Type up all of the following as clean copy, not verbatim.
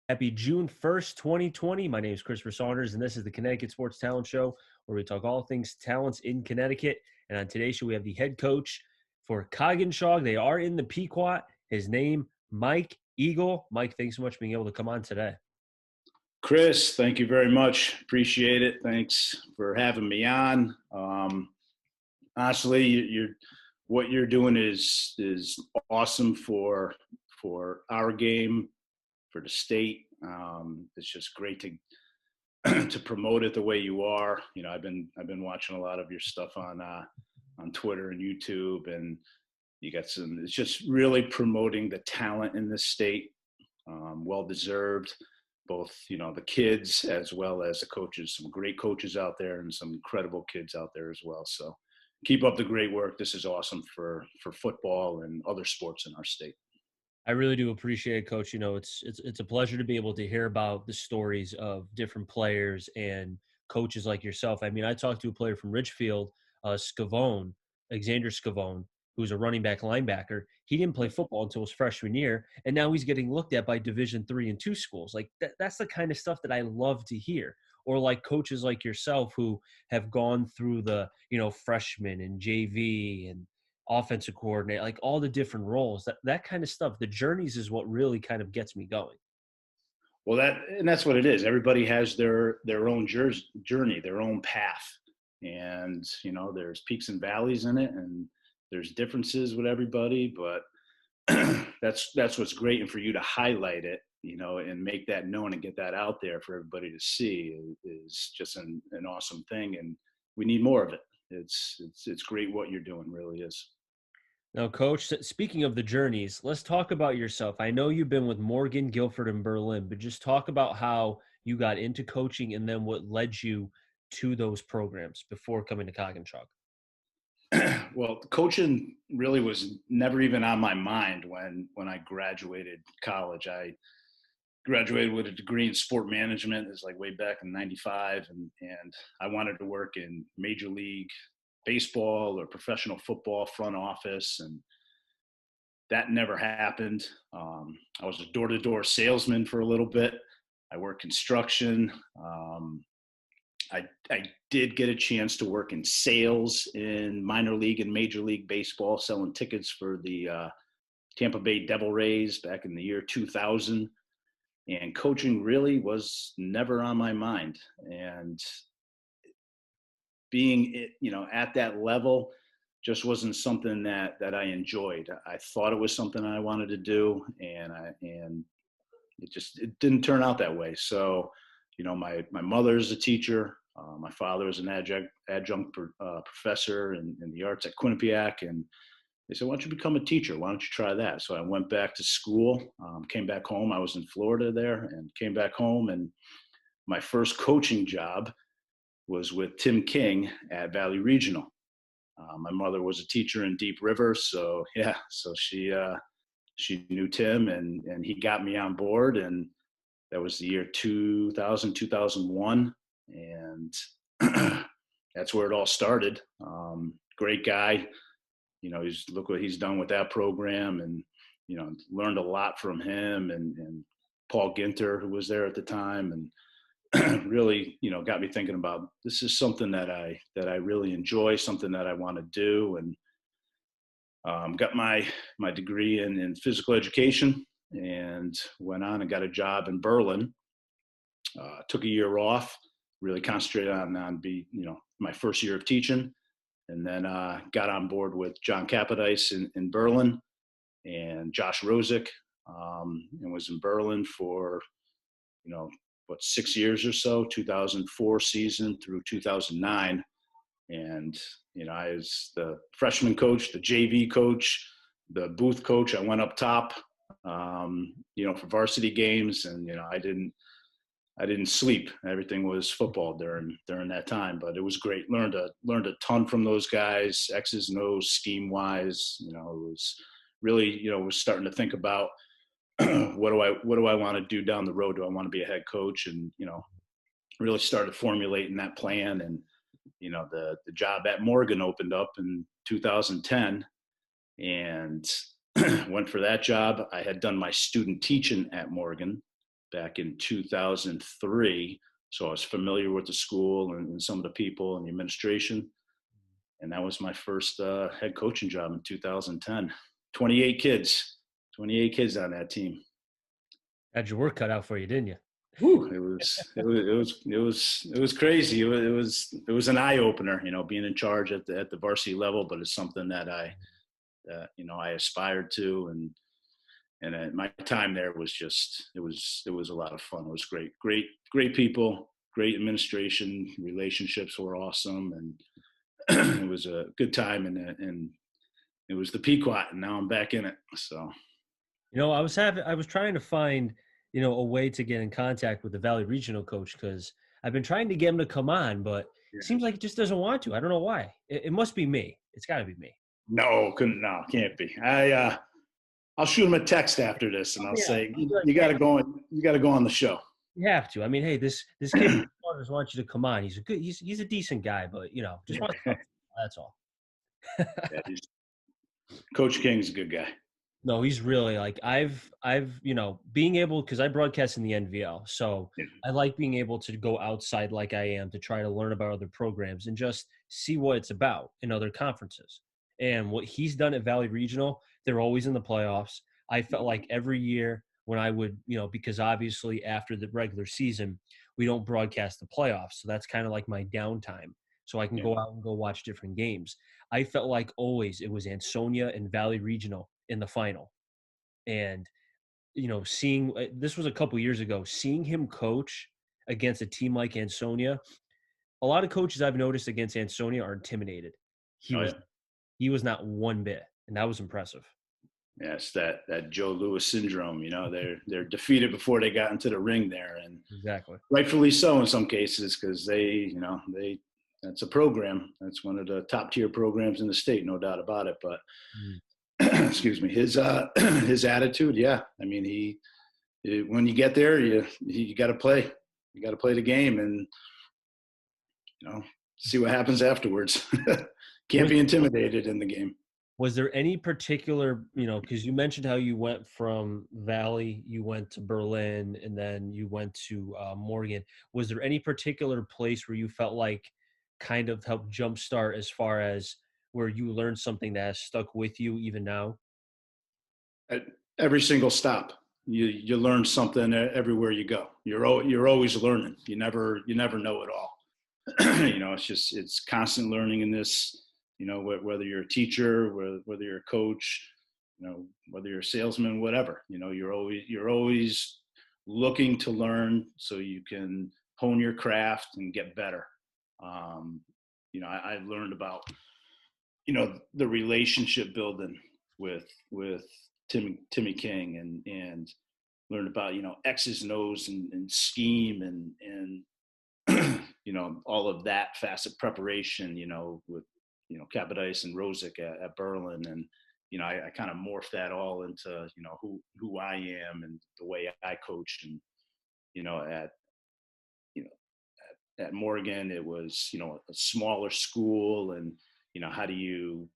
Happy June 1st, 2020. My name is Christopher Saunders, and this is the Connecticut Sports Talent Show, where we talk all things talents in Connecticut. And on today's show, we have the head coach for Coginchaug. They are in the Pequot. His name, Mike Eagle. Mike, thanks so much for being able to come on today. Chris, thank you very much. Appreciate it. Thanks for having me on. Honestly, what you're doing is awesome for our game, for the state. It's just great to to promote it the way you are. You know, I've been watching a lot of your stuff on Twitter and YouTube, and you got some. It's just really promoting the talent in this state. Well deserved, both the kids as well as the coaches. Some great coaches out there and some incredible kids out there as well. So keep up the great work. This is awesome for football and other sports in our state. I really do appreciate it, Coach. You know, it's a pleasure to be able to hear about the stories of different players and coaches like yourself. I mean, I talked to a player from Richfield, Scavone, Alexander Scavone, who's a running back linebacker. He didn't play football until his freshman year, and now he's getting looked at by Division III and II schools. Like that's the kind of stuff that I love to hear. Or like coaches like yourself who have gone through the freshman and JV and offensive coordinator, like all the different roles, that kind of stuff. The journeys is what really kind of gets me going. Well, that's what it is. Everybody has their own journey, their own path, and there's peaks and valleys in it, and there's differences with everybody. But that's what's great, and for you to highlight it, and make that known and get that out there for everybody to see is just an awesome thing, and we need more of it. It's great what you're doing, really is. Now, Coach, speaking of the journeys, let's talk about yourself. I know you've been with Morgan, Guilford, and Berlin, but just talk about how you got into coaching and then what led you to those programs before coming to Coginchaug. Well, coaching really was never even on my mind when I graduated college. I graduated with a degree in sport management. It's like way back in '95, and I wanted to work in Major League Baseball or professional football front office, and that never happened. I was a door-to-door salesman for a little bit. I worked construction. I did get a chance to work in sales in minor league and Major League Baseball, selling tickets for the Tampa Bay Devil Rays back in the year 2000. And coaching really was never on my mind. And being at that level just wasn't something that I enjoyed. I thought it was something I wanted to do, and it didn't turn out that way. So, my mother's a teacher. My father was an adjunct professor in the arts at Quinnipiac, and they said, "Why don't you become a teacher? Why don't you try that?" So I went back to school, came back home. I was in Florida there, and came back home, and my first coaching job was with Tim King at Valley Regional. My mother was a teacher in Deep River, so yeah, so she knew Tim, and he got me on board, and that was the year 2000, 2001, and that's where it all started. Great guy, look what he's done with that program, and learned a lot from him and Paul Ginter, who was there at the time, and really, got me thinking about this is something that I really enjoy, something that I want to do, and got my degree in physical education, and went on and got a job in Berlin. Took a year off, really concentrated on my first year of teaching, and then got on board with John Capodice in Berlin and Josh Rosick, and was in Berlin for 6 years or so, 2004 season through 2009. And, I was the freshman coach, the JV coach, the booth coach. I went up top, for varsity games, and, I didn't sleep. Everything was football during that time, but it was great. Learned a ton from those guys, X's and O's, scheme wise. It was really, was starting to think about what do I want to do down the road? Do I want to be a head coach? And, really started formulating that plan. And, the job at Morgan opened up in 2010, and went for that job. I had done my student teaching at Morgan, back in 2003. So I was familiar with the school and some of the people and the administration. And that was my first head coaching job in 2010. 28 kids, 28 kids on that team. Had your work cut out for you, didn't you? Whew, it was crazy. It was an eye opener, being in charge at the varsity level, but it's something that I aspired to, and my time there was just it was a lot of fun. It was great people, great administration, relationships were awesome, and it was a good time, and it was the Pequot, and now I'm back in it. So I was trying to find, a way to get in contact with the Valley Regional coach because I've been trying to get him to come on, but it yeah. seems like he just doesn't want to. I don't know why. It must be me. It's got to be me. No, can't be. I'll shoot him a text after this, and I'll Yeah, say you got to go on. You got to go on the show. you have to. I mean, hey, this kid wants you to come on. He's a decent guy, but just wants to talk. That's all. Yeah, Coach King's a good guy. No, he's really like I've being able because I broadcast in the NVL, so Yeah. I like being able to go outside like I am to try to learn about other programs and just see what it's about in other conferences. And what he's done at Valley Regional, they're always in the playoffs. I felt like every year when I would, because obviously after the regular season, we don't broadcast the playoffs, so that's kind of like my downtime, so I can Yeah. go out and go watch different games. I felt like always it was Ansonia and Valley Regional in the final. And, seeing this was a couple years ago, seeing him coach against a team like Ansonia, a lot of coaches I've noticed against Ansonia are intimidated. He Oh was yeah. he was not one bit, and that was impressive. Yes, that Joe Louis syndrome. They're defeated before they got into the ring there, and Exactly. rightfully so in some cases because they that's a program. That's one of the top tier programs in the state, no doubt about it. But Mm. excuse me, his his attitude, yeah. I mean, when you get there, you got to play. You got to play the game, and see what happens afterwards. Can't Was be intimidated in the game. was there any particular, because you mentioned how you went from Valley, you went to Berlin, and then you went to Morgan. Was there any particular place where you felt like kind of helped jumpstart as far as where you learned something that has stuck with you even now? At every single stop, you learn something everywhere you go. You're always learning. You never know it all. It's constant learning in this. Whether you're a teacher, whether you're a coach, whether you're a salesman, whatever. You're always looking to learn so you can hone your craft and get better. I learned about the relationship building with Timmy King and learned about X's and O's and scheme and all of that facet preparation with Capodice and Rosick at Berlin, and I kind of morphed that all into who I am and the way I coached. And at you know at Morgan it was a smaller school, and how do you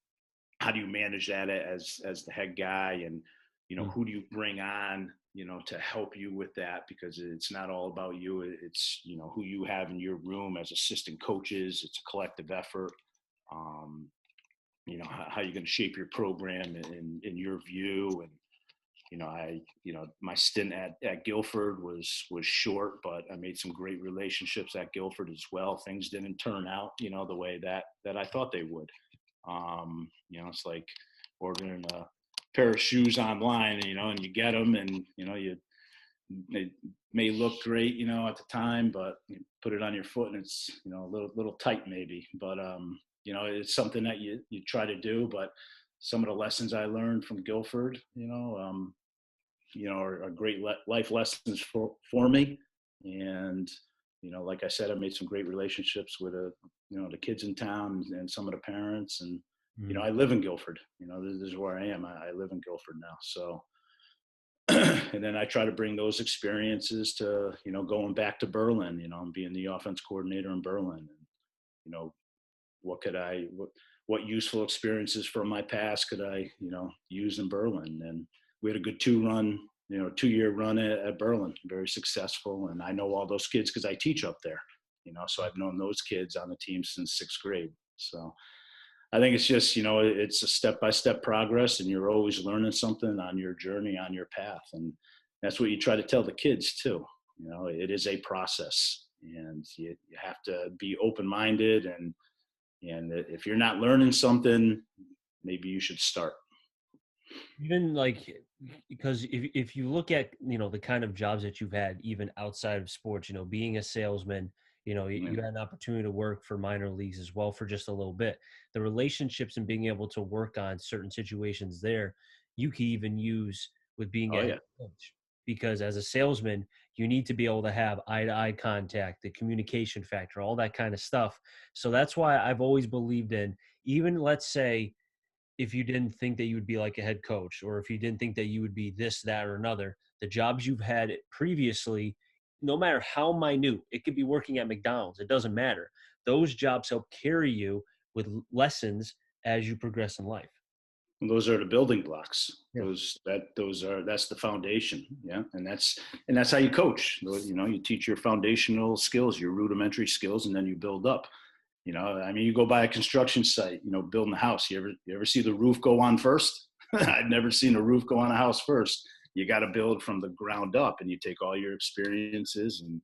manage that as the head guy, and Mm. who do you bring on to help you with that, because it's not all about you. It's who you have in your room as assistant coaches. It's a collective effort. um, how you're going to shape your program in your view. And my stint at Guilford was short, but I made some great relationships at Guilford as well. Things didn't turn out the way that I thought they would. It's like ordering a pair of shoes online, and you get them, and it may look great, at the time, but you put it on your foot and it's a little tight maybe. But it's something that you try to do. But some of the lessons I learned from Guilford, are great life lessons for me. And like I said, I made some great relationships with the kids in town and some of the parents. And Mm. I live in Guilford. This is where I am. I live in Guilford now. So and then I try to bring those experiences to going back to Berlin, and being the offense coordinator in Berlin. And what could what useful experiences from my past could I use in Berlin. And we had a good 2-run 2-year run at Berlin, very successful. And I know all those kids because I teach up there, so I've known those kids on the team since 6th grade. So I think it's just, it's a step-by-step progress, and you're always learning something on your journey, on your path. And that's what you try to tell the kids too. It is a process, and you have to be open-minded. And if you're not learning something, maybe you should start. Even like, because if you look at, the kind of jobs that you've had, even outside of sports, being a salesman, Yeah. you had an opportunity to work for minor leagues as well for just a little bit. The relationships and being able to work on certain situations there, you can even use with being Oh a yeah. head coach. Because as a salesman, you need to be able to have eye-to-eye contact, the communication factor, all that kind of stuff. So that's why I've always believed in, even let's say, if you didn't think that you would be like a head coach, or if you didn't think that you would be this, that, or another, the jobs you've had previously, no matter how minute, it could be working at McDonald's, it doesn't matter. Those jobs help carry you with lessons as you progress in life. Those are the building blocks. Yeah. That's the foundation. Yeah. And that's how you coach. You teach your foundational skills, your rudimentary skills, and then you build up. You go by a construction site, building a house. You ever see the roof go on first? I've never seen a roof go on a house first. You got to build from the ground up, and you take all your experiences and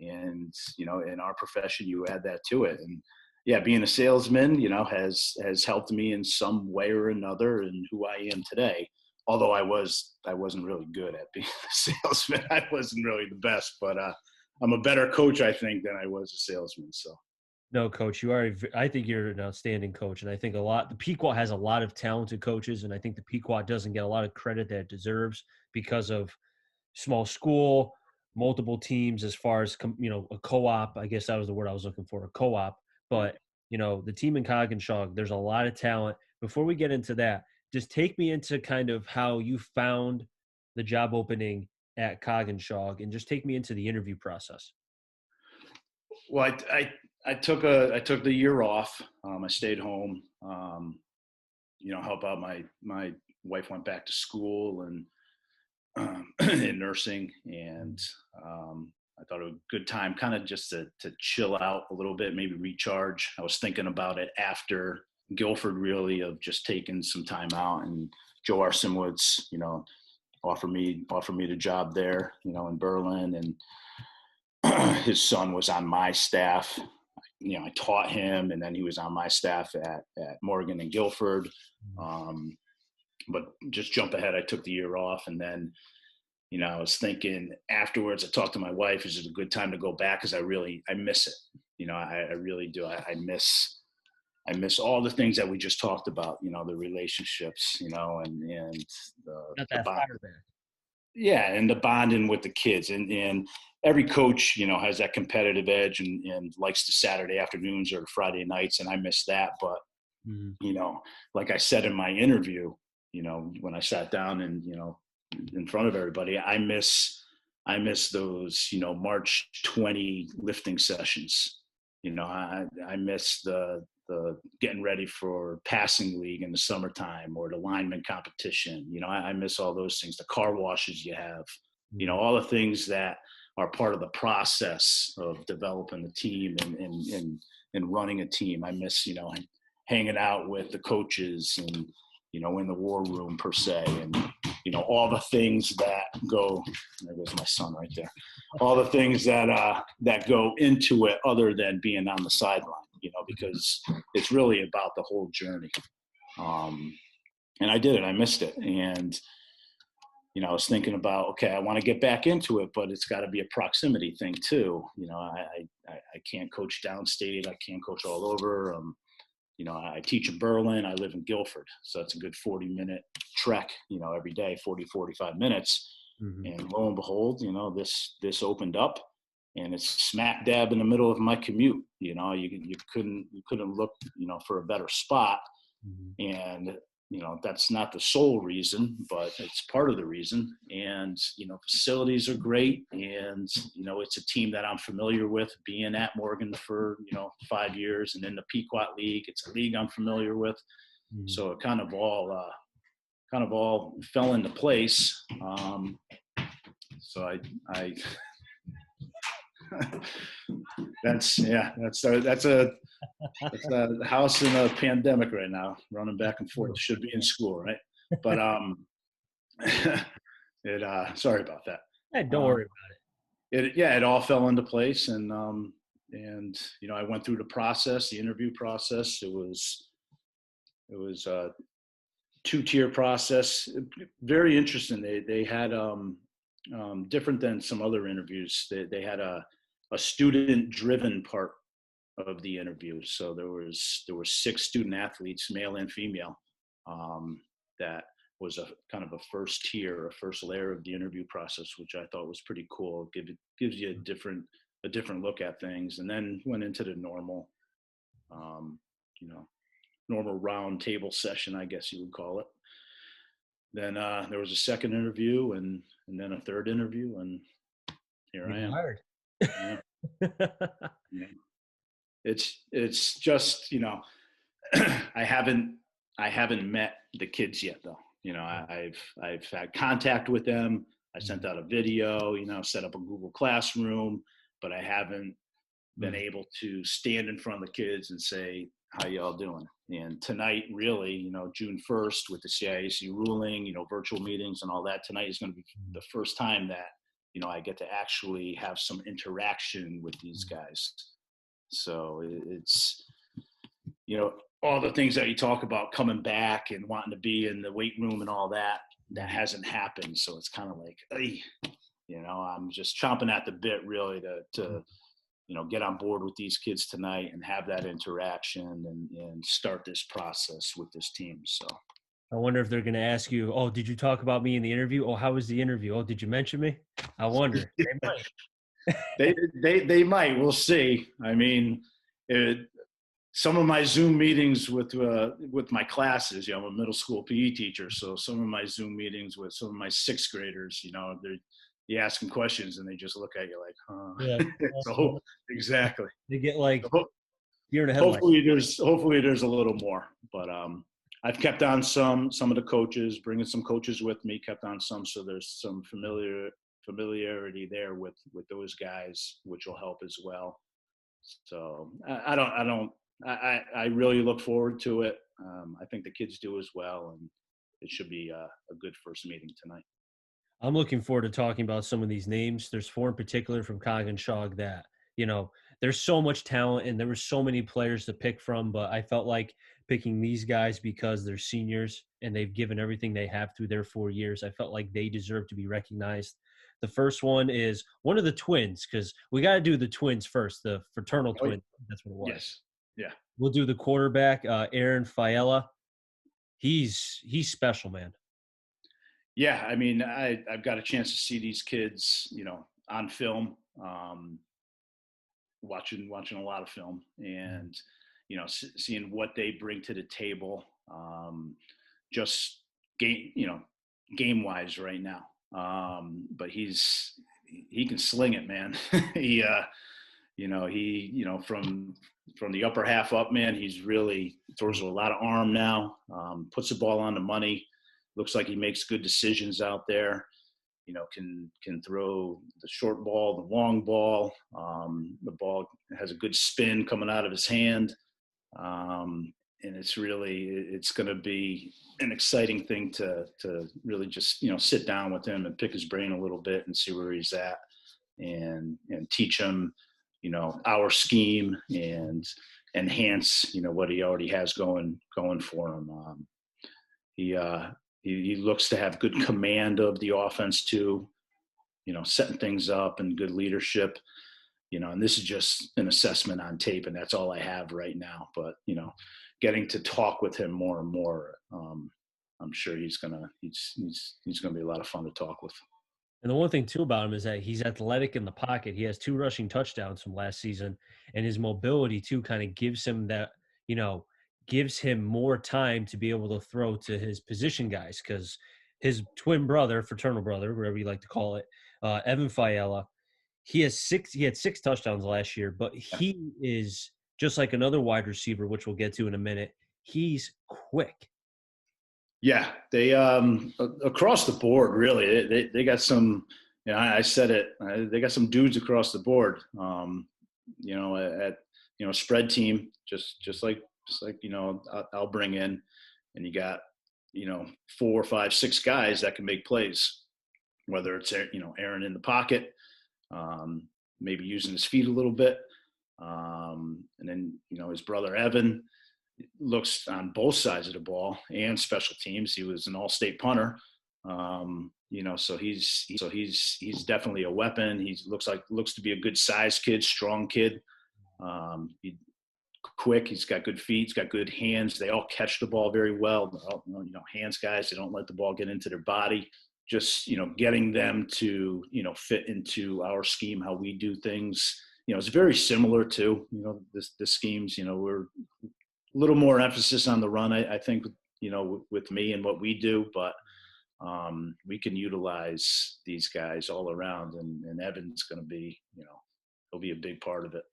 in our profession, you add that to it. And yeah, being a salesman, has helped me in some way or another in who I am today. Although I wasn't really good at being a salesman. I wasn't really the best, but I'm a better coach, I think, than I was a salesman. So. No, coach, I think you're an outstanding coach. And I think the Pequot has a lot of talented coaches. And I think the Pequot doesn't get a lot of credit that it deserves because of small school, multiple teams, as far as, a co-op, I guess that was the word I was looking for, a co-op. But, the team in Coginchaug, there's a lot of talent. Before we get into that, just take me into kind of how you found the job opening at Coginchaug, and just take me into the interview process. Well, I took the year off. I stayed home. Help out. My wife went back to school and in nursing, and I thought it was a good time, kind of just to chill out a little bit, maybe recharge. I was thinking about it after Guilford, really, of just taking some time out, and Joe Arsimowitz, offered me the job there, in Berlin, and his son was on my staff. I taught him, and then he was on my staff at Morgan and Guilford. But just jump ahead, I took the year off, and then, I was thinking afterwards, I talked to my wife, is it a good time to go back? Because I miss it. I really do. I miss all the things that we just talked about, the relationships, and Got the that bond. fire back. Yeah, and the bonding with the kids, and every coach, has that competitive edge and likes the Saturday afternoons or Friday nights, and I miss that. But like I said in my interview, when I sat down and in front of everybody, I miss those March 20 lifting sessions. I miss the getting ready for passing league in the summertime, or the lineman competition. I miss all those things, the car washes you have, all the things that are part of the process of developing a team and running a team. I miss, hanging out with the coaches and, in the war room per se, and, all the things that go, there goes my son right there, all the things that go into it other than being on the sideline, because it's really about the whole journey. And I did it. I missed it. And, I was thinking about, okay, I want to get back into it, but it's got to be a proximity thing too. I can't coach downstate. I can't coach all over. I teach in Berlin. I live in Guilford. So it's a good 40-minute trek, every day, 40-45 minutes. Mm-hmm. And lo and behold, this opened up, and it's smack dab in the middle of my commute. You couldn't look, for a better spot. Mm-hmm. And, that's not the sole reason, but it's part of the reason. And, facilities are great. And, it's a team that I'm familiar with, being at Morgan for, 5 years, and in the Pequot League. It's a league I'm familiar with. Mm-hmm. So it kind of all kind of all fell into place. So I that's a house in a pandemic right now, running back and forth. Should be in school, right? But sorry about that. Hey, don't worry about It all fell into place, and I went through the interview process. It was a 2-tier process, very interesting. They had different than some other interviews. They had a student driven part of the interview. So there were 6 student athletes, male and female, that was a kind of a first tier, a first layer of the interview process, which I thought was pretty cool. Gives you a different look at things, and then went into the normal, normal round table session, I guess you would call it. Then there was a second interview, and then a third interview, and here I am. Hired. Yeah. Yeah. It's just I haven't met the kids yet, though. I've had contact with them. I sent out a video, set up a Google Classroom, but I haven't been able to stand in front of the kids and say, how y'all doing? And tonight, really, June 1st with the CIAC ruling, virtual meetings and all that, tonight is going to be the first time that, I get to actually have some interaction with these guys. So it's, all the things that you talk about coming back and wanting to be in the weight room and all that hasn't happened. So it's kind of like, I'm just chomping at the bit really to get on board with these kids tonight and have that interaction and start this process with this team. So I wonder if they're going to ask you, oh, did you talk about me in the interview? Oh, how was the interview? Oh, did you mention me? I wonder. They might. they might. We'll see. I mean, some of my Zoom meetings with my classes, I'm a middle school PE teacher, so some of my Zoom meetings with some of my 6th graders, you ask them questions and they just look at you like, huh? Yeah. So exactly. They get like, you're in a headlight. Hopefully there's a little more, but I've kept on some of the coaches, bringing some coaches with me, kept on some, so there's some familiarity there with those guys, which will help as well. So I really look forward to it. I think the kids do as well, and it should be a good first meeting tonight. I'm looking forward to talking about some of these names. There's 4 in particular from Coginchaug that, there's so much talent and there were so many players to pick from, but I felt like picking these guys because they're seniors and they've given everything they have through their 4 years. I felt like they deserve to be recognized. The first one is one of the twins, because we got to do the twins first, the fraternal twins. That's what it was. Yes. Yeah. We'll do the quarterback, Aaron Faella. He's special, man. Yeah, I mean, I've got a chance to see these kids, on film, watching a lot of film, and seeing what they bring to the table, just game wise right now. But he can sling it, man. He from the upper half up, man, he's really throws a lot of arm now, puts the ball on the money. Looks like he makes good decisions out there. Can throw the short ball, the long ball. The ball has a good spin coming out of his hand. And it's going to be an exciting thing to really just, sit down with him and pick his brain a little bit and see where he's at and teach him, our scheme and enhance, what he already has going for him. He looks to have good command of the offense too, setting things up and good leadership, and this is just an assessment on tape and that's all I have right now. But, getting to talk with him more and more, I'm sure he's going to be a lot of fun to talk with. And the one thing too about him is that he's athletic in the pocket. He has 2 rushing touchdowns from last season, and his mobility too kind of gives him that, gives him more time to be able to throw to his position guys, because his twin brother, fraternal brother, whatever you like to call it, Evan Faella, he had 6 touchdowns last year, but he is just like another wide receiver, which we'll get to in a minute. He's quick. Yeah, they across the board really. They got some. I said it. They got some dudes across the board. At spread team, just like I'll bring in, and you got 4, 5, 6 guys that can make plays. Whether it's Aaron in the pocket, maybe using his feet a little bit, and then his brother Evan looks on both sides of the ball and special teams. He was an all-state punter. So he's definitely a weapon. He looks to be a good size kid, strong kid. He quick. He's got good feet. He's got good hands. They all catch the ball very well. Hands guys. They don't let the ball get into their body. Just getting them to fit into our scheme, how we do things. It's very similar to the schemes. We're a little more emphasis on the run, I think, with me and what we do, but we can utilize these guys all around, and Evan's going to be, he'll be a big part of it.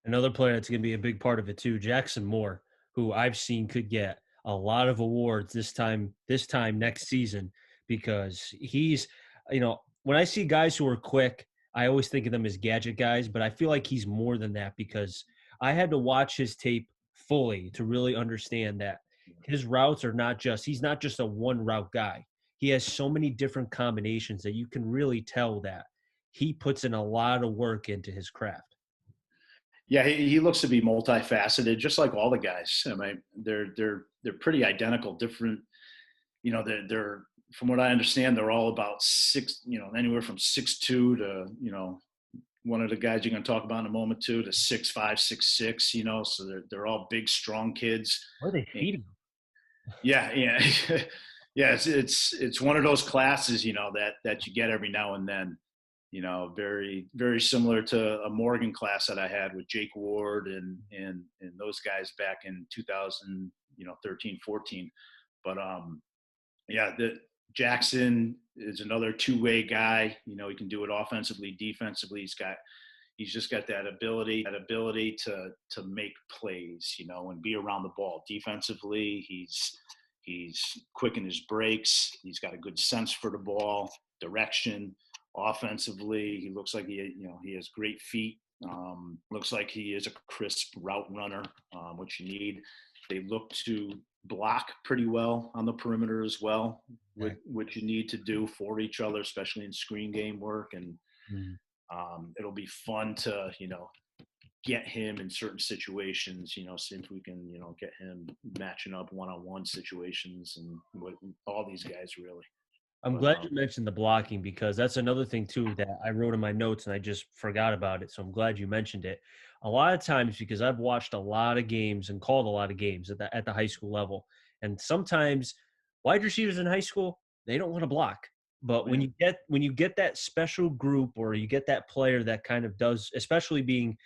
Another player that's going to be a big part of it too, Jackson Moore, who I've seen could get a lot of awards this time next season, because he's, when I see guys who are quick, I always think of them as gadget guys, but I feel like he's more than that, because I had to watch his tape fully to really understand that his routes are not just, he's not just a one route guy. He has so many different combinations that you can really tell that he puts in a lot of work into his craft. Yeah, he looks to be multifaceted, just like all the guys. I mean, they're pretty identical, different. They're from what I understand, they're all about anywhere from 6'2" to one of the guys you're going to talk about in a moment too, to 6'5", 6'6". So they're all big, strong kids. Where are they feeding? Yeah, yeah, yeah. It's one of those classes, that you get every now and then. Very very similar to a Morgan class that I had with Jake Ward and those guys back in 2013, 14. But yeah, the Jackson is another two-way guy. He can do it offensively, defensively. He's just got that ability to make plays, and be around the ball. Defensively, he's quick in his breaks. He's got a good sense for the ball, direction. Offensively, he looks like he has great feet. Looks like he is a crisp route runner, which you need. They look to block pretty well on the perimeter as well, which you need to do for each other, especially in screen game work. And it'll be fun to get him in certain situations. See if we can get him matching up one-on-one situations, and with all these guys really. I'm glad you mentioned the blocking, because that's another thing too that I wrote in my notes and I just forgot about it. So I'm glad you mentioned it. A lot of times, because I've watched a lot of games and called a lot of games at the high school level, and sometimes wide receivers in high school, they don't want to block. But when you get that special group, or you get that player that kind of does, especially being,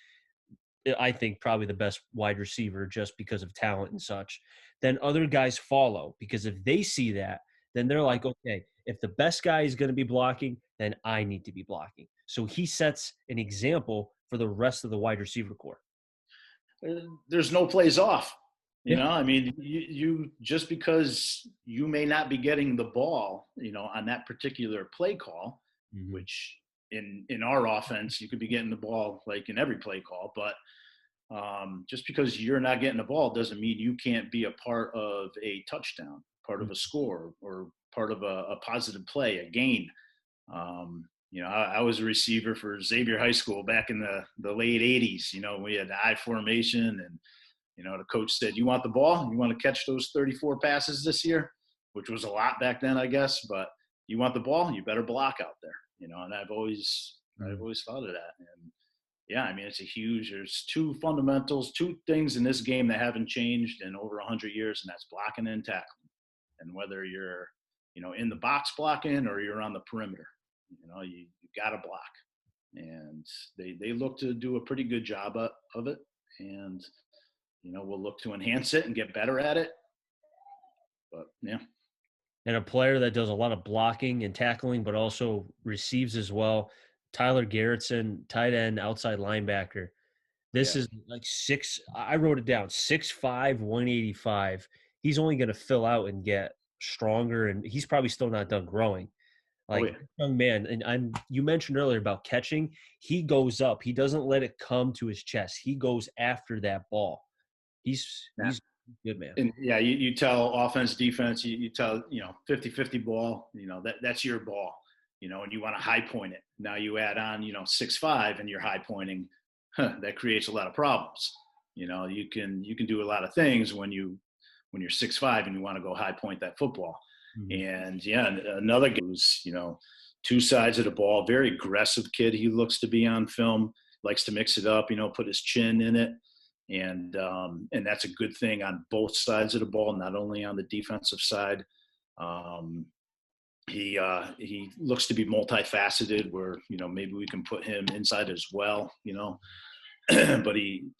I think, probably the best wide receiver just because of talent and such, then other guys follow, because if they see that, then they're like, okay, if the best guy is going to be blocking, then I need to be blocking. So he sets an example for the rest of the wide receiver corps. There's no plays off. Yeah. I mean, you just because you may not be getting the ball, on that particular play call, which in our offense, you could be getting the ball like in every play call, but just because you're not getting the ball doesn't mean you can't be a part of a touchdown, part of a score, or part of a positive play, a gain. I was a receiver for Xavier High School back in the late 80s. We had I formation, and the coach said, "You want the ball? You want to catch those 34 passes this year?" Which was a lot back then, I guess. But you want the ball? You better block out there. And I've always thought of that. And yeah, I mean, there's two fundamentals, two things in this game that haven't changed in over 100 years, and that's blocking and tackling. And whether you're, in the box blocking or you're on the perimeter, you got to block. And they look to do a pretty good job of it. And, we'll look to enhance it and get better at it. But, yeah. And a player that does a lot of blocking and tackling, but also receives as well, Tyler Garrettson, tight end, outside linebacker. This is like I wrote it down, 6'5", 185. He's only going to fill out and get stronger, and he's probably still not done growing. Oh Like, yeah. young man, and you mentioned earlier about catching. He goes up. He doesn't let it come to his chest. He goes after that ball. He's Yeah. he's good, man. And yeah, you tell offense, defense, you tell, 50-50 ball, that's your ball, and you want to high point it. Now you add on, 6'5" and you're high pointing, that creates a lot of problems. You can do a lot of things when you're 6'5" and you want to go high point that football. Mhm. And yeah, another guy who's, two sides of the ball, very aggressive kid. He looks to be on film, likes to mix it up, put his chin in it. And that's a good thing on both sides of the ball, not only on the defensive side. Um, he looks to be multifaceted, where maybe we can put him inside as well. But he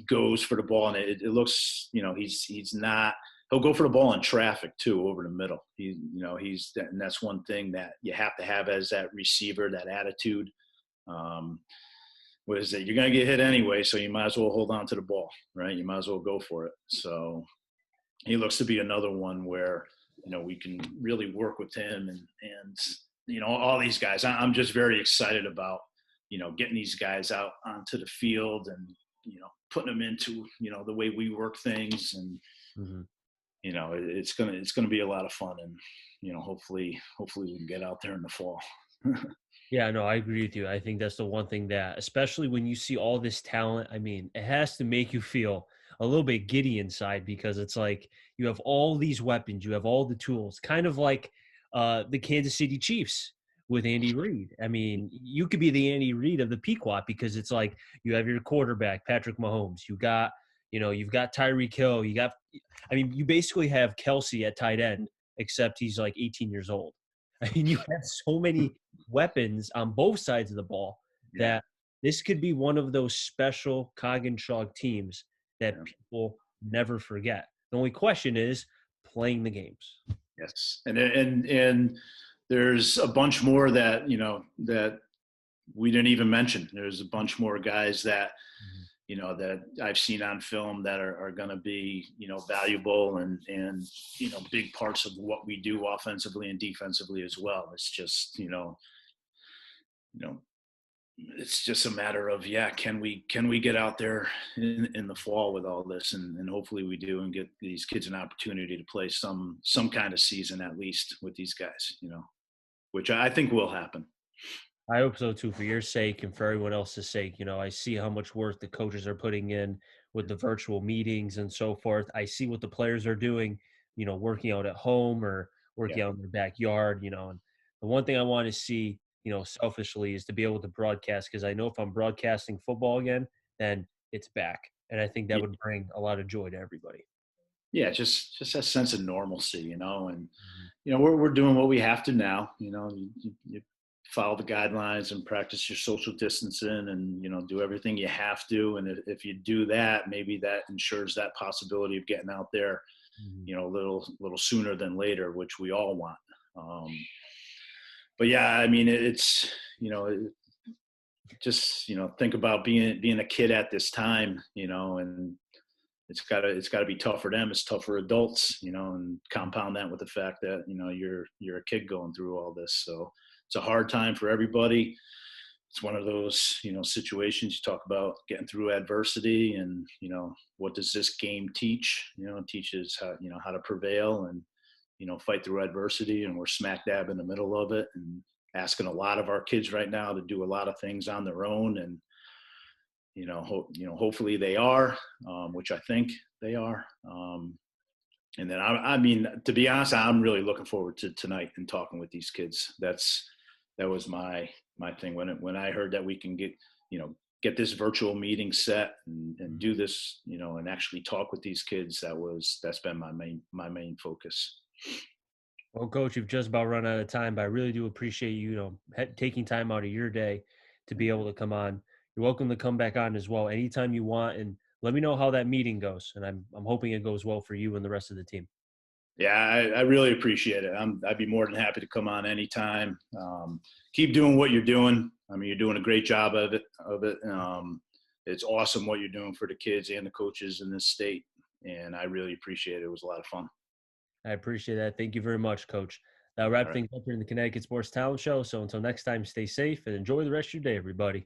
goes for the ball, and it looks, he's not. He'll go for the ball in traffic too, over the middle. And that's one thing that you have to have as that receiver, that attitude. Um, what is it? You're going to get hit anyway, so you might as well hold on to the ball, right? You might as well go for it. So he looks to be another one where, we can really work with him and all these guys. I'm just very excited about, getting these guys out onto the field and, putting them into, the way we work things. And, Mhm. it's going to be a lot of fun. And, hopefully we can get out there in the fall. Yeah, no, I agree with you. I think that's the one thing that, especially when you see all this talent, I mean, it has to make you feel a little bit giddy inside, because it's like you have all these weapons, you have all the tools, kind of like the Kansas City Chiefs with Andy Reid. I mean, you could be the Andy Reid of the Pequot, because it's like you have your quarterback, Patrick Mahomes. You've got Tyreek Hill. I mean, you basically have Kelsey at tight end, except he's like 18 years old. I mean, you have so many weapons on both sides of the ball Yeah. that this could be one of those special Coginchaug teams that Yeah. people never forget. The only question is playing the games. Yes. And there's a bunch more that we didn't even mention. There's a bunch more guys that, Mhm. that I've seen on film that are going to be, valuable and, big parts of what we do offensively and defensively as well. It's just, you know, it's just a matter of, yeah, can we get out there in the fall with all this, and hopefully we do, and get these kids an opportunity to play some kind of season at least with these guys, which I think will happen. I hope so too, for your sake and for everyone else's sake. I see how much work the coaches are putting in with the virtual meetings and so forth. I see what the players are doing, working out at home or Yeah. working out in their backyard, and the one thing I want to see, selfishly, is to be able to broadcast, because I know if I'm broadcasting football again, then it's back. And I think that Yeah. would bring a lot of joy to everybody. Yeah, just that sense of normalcy, and Mhm. we're doing what we have to now. You follow the guidelines and practice your social distancing, and do everything you have to. And if you do that, maybe that ensures that possibility of getting out there, Mhm. a little sooner than later, which we all want. Um, but yeah, I mean, it's just think about being a kid at this time, and it's gotta be tough for them. It's tough for adults, and compound that with the fact that you're a kid going through all this. So it's a hard time for everybody. It's one of those situations. You talk about getting through adversity, and what does this game teach? It teaches how to prevail and fight through adversity. And we're smack dab in the middle of it, and asking a lot of our kids right now to do a lot of things on their own. And hopefully they are, which I think they are. And then I mean, to be honest, I'm really looking forward to tonight and talking with these kids. That was my thing when I heard that we can get this virtual meeting set and do this, and actually talk with these kids. That's been my main focus. Well, Coach, you've just about run out of time, but I really do appreciate you, taking time out of your day to be able to come on. You're welcome to come back on as well anytime you want, and let me know how that meeting goes. And I'm hoping it goes well for you and the rest of the team. Yeah, I really appreciate it. I'd be more than happy to come on anytime. Keep doing what you're doing. I mean, you're doing a great job of it. It's awesome what you're doing for the kids and the coaches in this state, and I really appreciate it. It was a lot of fun. I appreciate that. Thank you very much, Coach. That'll wrap All right. things up here in the Connecticut Sports Talent Show. So until next time, stay safe and enjoy the rest of your day, everybody.